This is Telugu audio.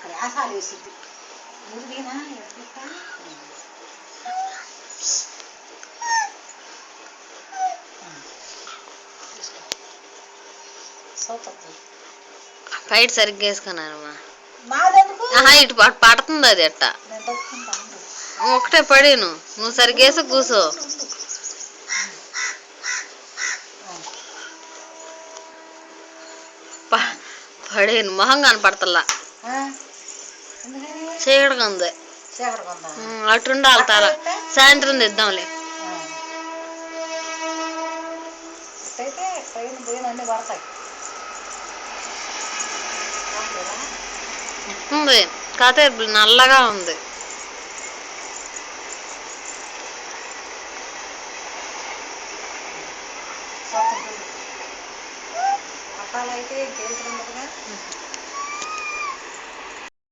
అక్కడ యాసాలు వేసిద్ది మురిగినా ఎట్లా బయట సరిగ్గా వేసుకున్నానమ్మా. నాదెందుకు ఇటు పడుతుంది అది అట్ట నేను తప్పుకుంటాను ఒకటే పడేను. నువ్వు సరిగ్గా వేసి కూర్చో. పడేను మొహం కనపడతల్లా, చీకటిగా ఉంది. అటుండి వెళ్తారా సాయంత్రం తెద్దాంలే. ట్రైన్ పోయిన అన్నీ పడతాయి ఉంది కాతే నల్లగా ఉంది. పట్టాలైతే ఇంకేంటి ఉండదుగా.